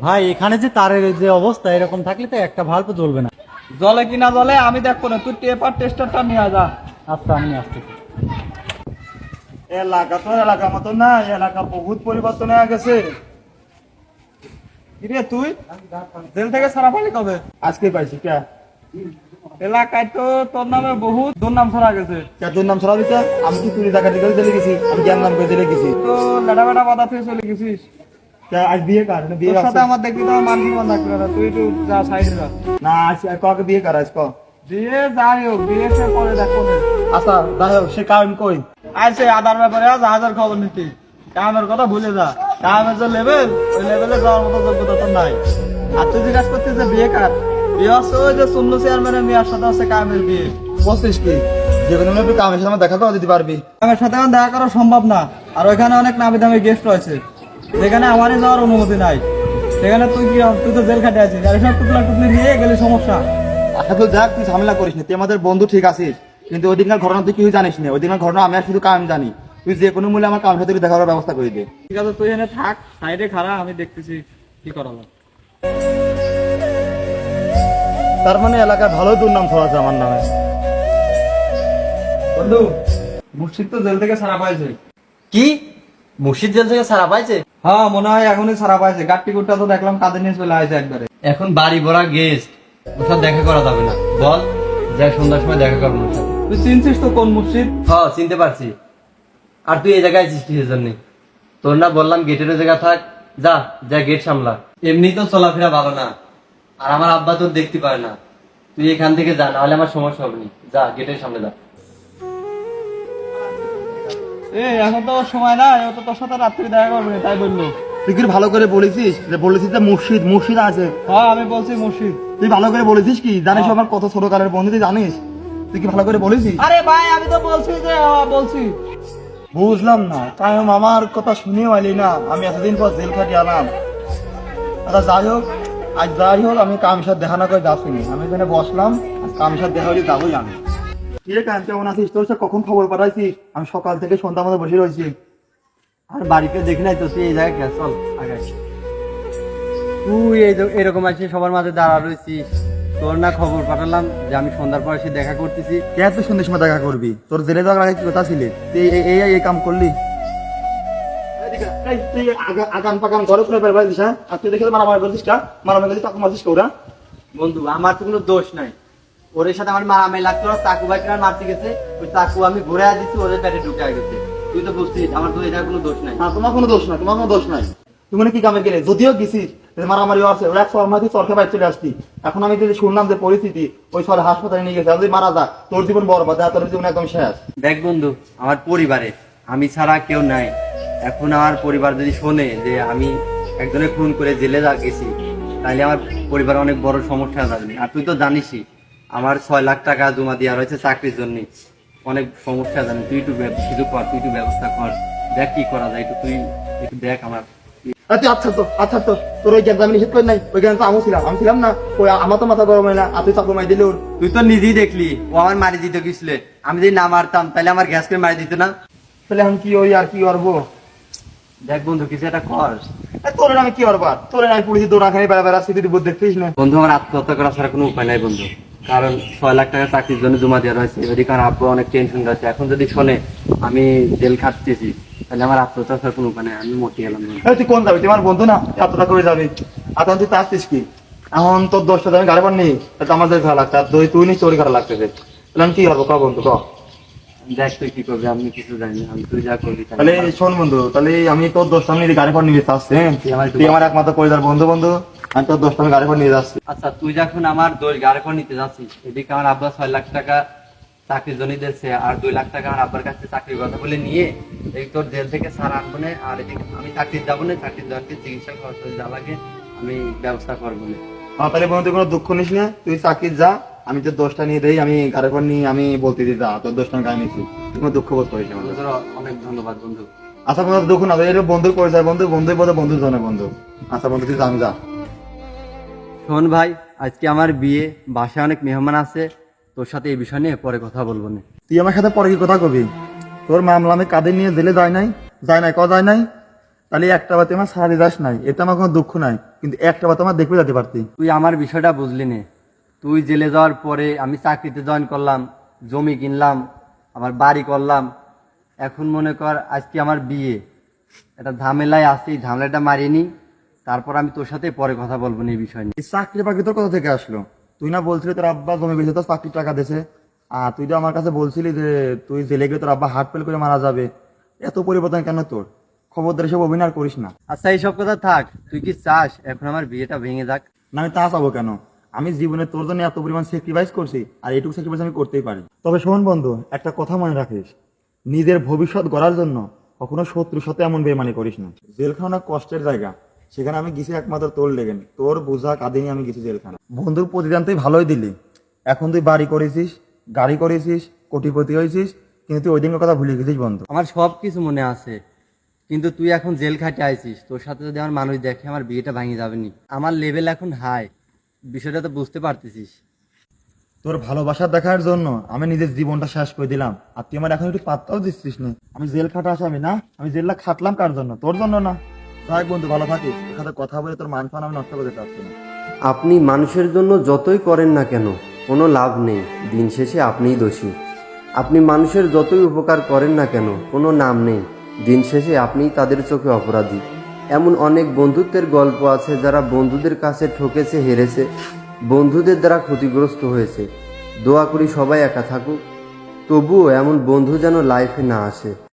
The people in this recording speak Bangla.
ভাই এখানে যে তারের যে অবস্থা এরকম থাকলে তো একটা ভাল্ব জ্বলবে না। জলে কিনা জলে আমি দেখবো না, তুই টেপার টেস্টারটা নিয়ে যা। আচ্ছা আমি আসতেছি। এলাকা তো এলাকা মতো না, এলাকা বহুত পরিবর্তন হয়ে গেছে। কিরে তুই জেল থেকে ছাড়া পালি কবে? আজকে পাইছি কে? এলাকায় তো তোর নামে বহুত দুর্নাম ছড়া গেছে। কে তোর নাম ছড়া দিতে? আমি কি চুরি ডাকাতি করে দিলে গেছি? আমি জ্ঞান নাম করে দিলে গেছি? তো লেটা বেটা বাধা থেকে চলে গেছিস। কে আজ বিয়ে কার? না বিয়ে তোর সাথে আছে? আমার দেখবি তো আমার মান সম্মান থাকবে না, তুই একটু যা সাইডে যা। না আজ কাকে বিয়ে কর? আজ ক বিয়ে যাই হোক, বিয়ে সে পরে দেখো না। আচ্ছা যাই হোক, সে কারণ কই? আইসে আধার ব্যাপারে আজ হাজার খবর নিতি। কামের কথা ভুলে যা, কামের যে লেভেল ওই লেভেলে যাওয়ার মতো যোগ্যতা তোর নাই। আর তুই জিজ্ঞাসা করছিস যে বিয়ে কার? বিয়ে হচ্ছে ওই যে শূন্য চেয়ারম্যানের মেয়ের সাথে হচ্ছে কামের বিয়ে। বলছিস কি যে কোনো মেয়ে কামের সাথে আমার দেখা করে দিতে পারবি? কামের সাথে আমার দেখা করা সম্ভব না, আর ওইখানে অনেক নামি দামি গেস্ট রয়েছে যেখানে আমারই যাওয়ার অনুমতি নাই। সেখানে তুই কি, তুই তো জেল খাটে আছিস, আর এসব টুকলা টুকলি নিয়ে গেলে সমস্যা। আচ্ছা তো যাক, তুই ঝামেলা করিস না, তুই আমাদের বন্ধু ঠিক আছিস, কিন্তু ওই দিনকার ঘটনা তুই কিছু জানিস না। ওই দিনকার ঘটনা আমি আর শুধু কাম জানি। তুই যে কোনো মূল্যে আমার কামের সাথে দেখা করার ব্যবস্থা করে দে। ঠিক আছে, তুই এখানে থাক, সাইডে খাড়া, আমি দেখতেছি কি করা যায়। তার মানে এলাকার ভালো দুর্নাম ছড়াচ্ছে আমার নামে। বন্ধু, মুর্শিদ তো জেল থেকে ছাড়া পাইছে। কি মুর্শিদ জেল থেকে ছাড়া পাইছে? হ্যাঁ মনে হয় এখনই ছাড়া পাইছে। গাট্টি কুটটা তো দেখলাম কাঁধে নিয়ে চলে আসে একবারে। এখন বাড়ি ভরা গেস্ট, ওর সাথে দেখা করা যাবে না। বল যাই সন্ধ্যার সময় দেখা করবো ওর সাথে। তুই চিনছিস তো কোন মুর্শিদ? হ্যাঁ চিনতে পারছি। আর তুই এই জায়গায় আছিস কিসের জন্য? তোর না বললাম গেটের জায়গা থাক, যা যা গেট সামলা। এমনি তো চলাফেরা ভালো না, আর আমার আব্বা তোর দেখতে পারে না। তুই এখান থেকে যা, নাহলে আমার সমস্যা হবে না। যা গেটের সামনে যা। এখন তো ওর সময় না, ও তো তোর সাথে রাত্রি দেখা করবে না, তাই বললো। তুই কি ভালো করে বলেছিস যে মুর্শিদ মুর্শিদ আছে? হ্যাঁ আমি বলছি মুর্শিদ। তুই ভালো করে বলেছিস কি? জানিস আমার কত ছোট কালের বন্ধু, তুই জানিস? তুই কি ভালো করে বলেছিস? আরে ভাই আমি তো বলছি যে বলছি। বুঝলাম না, তাই আমার কথা শুনেও আইলি না। আমি এতদিন পর জেল খাটি আলাম। আচ্ছা যাই হোক, আজ যাই হোক, আমি কামের সাথে দেখা না করে যাচ্ছিনি। আমি এখানে বসলাম, কামের সাথে দেখা হলে যাবোই আমি। কিরে কাম, কেমন আছিস? তোর সাথে কখন খবর পাঠাইছিস? আমি সকাল থেকে সন্ধ্যা মতো বসে রয়েছি। আর বাড়িতে দেখি নাই তো, তুই এই জায়গায় চল আগে। তুই এরকম আছিস, সবার মাঝে দাঁড়া রয়েছিস। তোর না খবর পাঠালাম যে আমি সন্ধ্যার পর এসে দেখা করতেছি। কে তুই সন্ধ্যের সময় দেখা করবি? তোর জেলে যাওয়ার আগে কি কথা ছিলে? তুই এই কাম করলি? তুই আগান পাকান ঘরে করে বের দিস। হ্যাঁ, আর তুই দেখে মারামারি করছিস কা? মারামারি করছিস, টাকা মারছিস কেউ? বন্ধু আমার তো কোনো দোষ নাই, ওর সাথে আমার মারামারি লাগতো না। চাকু বাইক মারতে গেছে, ওই চাকু আমি ঘুরে দিচ্ছি, ওদের পেটে ঢুকে গেছে। তুই তো বুঝছিস আমার তো এটা কোনো দোষ নাই। হ্যাঁ, তোমার কোনো দোষ নাই, তোমার কোনো দোষ নাই। তুমি মানে কি কামে গেলে? যদিও গেছিস, মারামারি আছে, ওরা 100 মারতে চরকে বাইরে চলে আসতি। এখন আমি যদি শুনলাম যে পরিস্থিতি, ওই সরে হাসপাতালে নিয়ে গেছে, যদি মারা যা, তোর জীবন বরবাদ, তোর জীবন একদম শেষ। দেখ বন্ধু, আমার পরিবারে আমি ছাড়া কেউ নাই। এখন আমার পরিবার যদি শোনে যে আমি একজনের খুন করে জেলে গেছি, তাহলে আমার পরিবার অনেক বড় সমস্যা যাবে। আর তুই তো জানিসই আমার 6 লাখ টাকা জমা দেওয়া রয়েছে চাকরির জন্য, অনেক সমস্যা জানি। তুই একটু কিছু কর, তুই একটু ব্যবস্থা কর, দেখ কি করা যায়। একটু তুই একটু দেখ আমার। তুই আচ্ছা তো তোর ওই জ্ঞান আমি নিষেধ করি নাই? ওই জ্ঞান তো আমি ছিলাম না। ওই আমার তো মাথা গরম হয় না, আর তুই চাকু মাই দিলে ওর। তুই তো নিজেই দেখলি ও আমার মারি দিতে গেছিলে। আমি যদি না মারতাম তাহলে আমার গ্যাস করে মারি দিত না। তাহলে এখন কি ওই আর কি করবো? দেখ বন্ধু কিছু একটা কর। তোর আমি কি করবো? তোর আমি পুলিশ দৌড়াখানি বেড়াচ্ছি, তুই বোধ দেখছিস না? বন্ধু আমার আত্মহত্যা করা ছাড়া কোনো উপায় নাই বন্ধু, কারণ 6 লাখ টাকা চাকরির জন্য জমা দেওয়া রয়েছে। এদিকে আমার আব্বু অনেক টেনশন রয়েছে। এখন যদি শোনে আমি জেল খাটতেছি, তাহলে আমার আত্মহত্যা ছাড়া কোনো উপায় নাই। আমি মরতে গেলাম। তুই কোন যাবি? তুই আমার বন্ধু না, এতটা করে যাবি। আর তুই তো আসছিস কি? এখন তোর 10টা আমি গাড়ি পার নেই, আমাদের ভালো লাগছে। আর তুই নি চোরি করা লাগতেছে, তাহলে আমি কি করবো? ক বন্ধু ক। দেখ তুই কি করবি, আমি কিছু জানি না। আমি তুই যা করবি তাহলে শোন বন্ধু, তাহলে আমি তোর 10টা আমি গাড়ি পার নিয়ে যাচ্ছি। তুই আমার একমাত্র পরিবার বন্ধু, আমি তোর 10টা আমি গাড়ি পার নিয়ে যাচ্ছি। আচ্ছা তুই যখন আমার দোষ গাড়ি করে নিতে যাচ্ছিস, এদিকে আমার আব্বা 6 লাখ টাকা চাকরির জন্য দিচ্ছে, আর 2 লাখ টাকা আমার আব্বার কাছে চাকরির কথা বলে নিয়ে এই তোর জেল থেকে ছাড় আনবো না। আর এদিকে আমি চাকরির যাবো না, চাকরির যাওয়ার চিকিৎসা খরচ যা লাগে আমি ব্যবস্থা করবো না। তাহলে বন্ধু তুই কোনো দুঃখ নিস না, তুই চাকরি যা, আমি তোর 10টা নিয়ে দেই, আমি গাড়ি পার নিয়ে আমি বলতে দিই যা, তোর 10টা আমি গাড়ি নিচ্ছি। তুই কোনো দুঃখ বোধ করিস না। তোর অনেক ধন্যবাদ বন্ধু। আচ্ছা বন্ধু দুঃখ না, এটা বন্ধুর পরিচয়, বন্ধুই বোধ বন্ধুর জন্য বন্ধু। আচ্ছা বন্ধু তুই যা। শোন ভাই, আজকে আমার বিয়ে, বাসায় অনেক মেহমান আছে, তোর সাথে এই বিষয় নিয়ে পরে কথা বলবো না। তুই আমার সাথে পরে কি কথা কবি? তোর মামলা আমি কাঁধে নিয়ে জেলে যায় নাই? তাহলে একটা বার তুই আমার সারি যাস নাই, এতে আমার কোনো দুঃখ নাই, কিন্তু একটা বার তো আমার দেখবে যেতে পারতি। তুই আমার বিষয়টা বুঝলি নে। তুই জেলে যাওয়ার পরে আমি চাকরিতে জয়েন করলাম, জমি কিনলাম, আমার বাড়ি করলাম। এখন মনে কর আজকে আমার বিয়ে, একটা ঝামেলায় আছে, এই ঝামেলাটা মারিয়ে নি, তারপর আমি তোর সাথে পরে কথা বলবো না এই বিষয় নিয়ে। এই চাকরি বাকরি তোর কোথা থেকে আসলো? তুই না বলছিলি তোর আব্বা জমি বেঁচে তোর চাকরির টাকা দিয়েছে, আর তুই তো আমার কাছে বলছিলি যে তুই জেলে গিয়ে তোর আব্বা হার্ট ফেল করে মারা যাবে। এত পরিবর্তন কেন তোর? খবরদার এসব অভিনয় আর করিস না। আচ্ছা এইসব কথা থাক, তুই কি চাস এখন আমার বিয়েটা ভেঙে যাক? না, আমি তা চাবো কেন? আমি জীবনে তোর জন্য এত পরিমাণ স্যাক্রিফাইস করছি, আর এইটুকু স্যাক্রিফাইস আমি করতেই পারি। তবে শোন বন্ধু, একটা কথা মনে রাখিস, নিজের ভবিষ্যৎ গড়ার জন্য কখনো শত্রুর সাথে এমন বেমানি করিস না। জেলখানা কষ্টের জায়গা, সেখানে আমি গেছি একমাত্র তোর লেগেন, তোর বোঝা কাঁধে নিয়ে আমি গেছি জেলখানা। বন্ধুর প্রতিদান তুই ভালোই দিলি, এখন তুই বাড়ি করেছিস, গাড়ি করেছিস, কোটিপতি হয়েছিস, কিন্তু তুই ওই দিনের কথা ভুলে গেছিস বন্ধু। আমার সব কিছু মনে আছে, কিন্তু তুই এখন জেল খাটে আইছিস, তোর সাথে যদি আমার মানুষ দেখে আমার বিয়েটা ভাঙে যাবে নি। আমার লেভেল এখন হাই, বিষয়টা তো বুঝতে পারতেছিস। তোর ভালোবাসা দেখার জন্য আমি নিজের জীবনটা শেষ করে দিলাম, আর তুই আমার এখন একটু পাত্তাও দিচ্ছিস না। আমি জেল খাটা আসামি না, আমি জেলটা খাটলাম কার জন্য? তোর জন্য না। যাই বন্ধু, ভালো থাকিস। তোর সাথে কথা বলে তোর মান সম্মান আমি নষ্ট করতে চাচ্ছি না। আপনি মানুষের জন্য যতই করেন না কেন কোনো লাভ নেই, দিন শেষে আপনিই দোষী। আপনি মানুষের যতই উপকার করেন না কেন কোনো নাম নেই, দিন শেষে আপনিই তাদের চোখে অপরাধী। এমন অনেক বন্ধুত্বের গল্প আছে যারা বন্ধুদের কাছে ঠকেছে, হেরেছে, বন্ধুদের দ্বারা ক্ষতিগ্রস্ত হয়েছে। দোয়া করি সবাই একা থাকুক, তবুও এমন বন্ধু যেন লাইফে না আসে।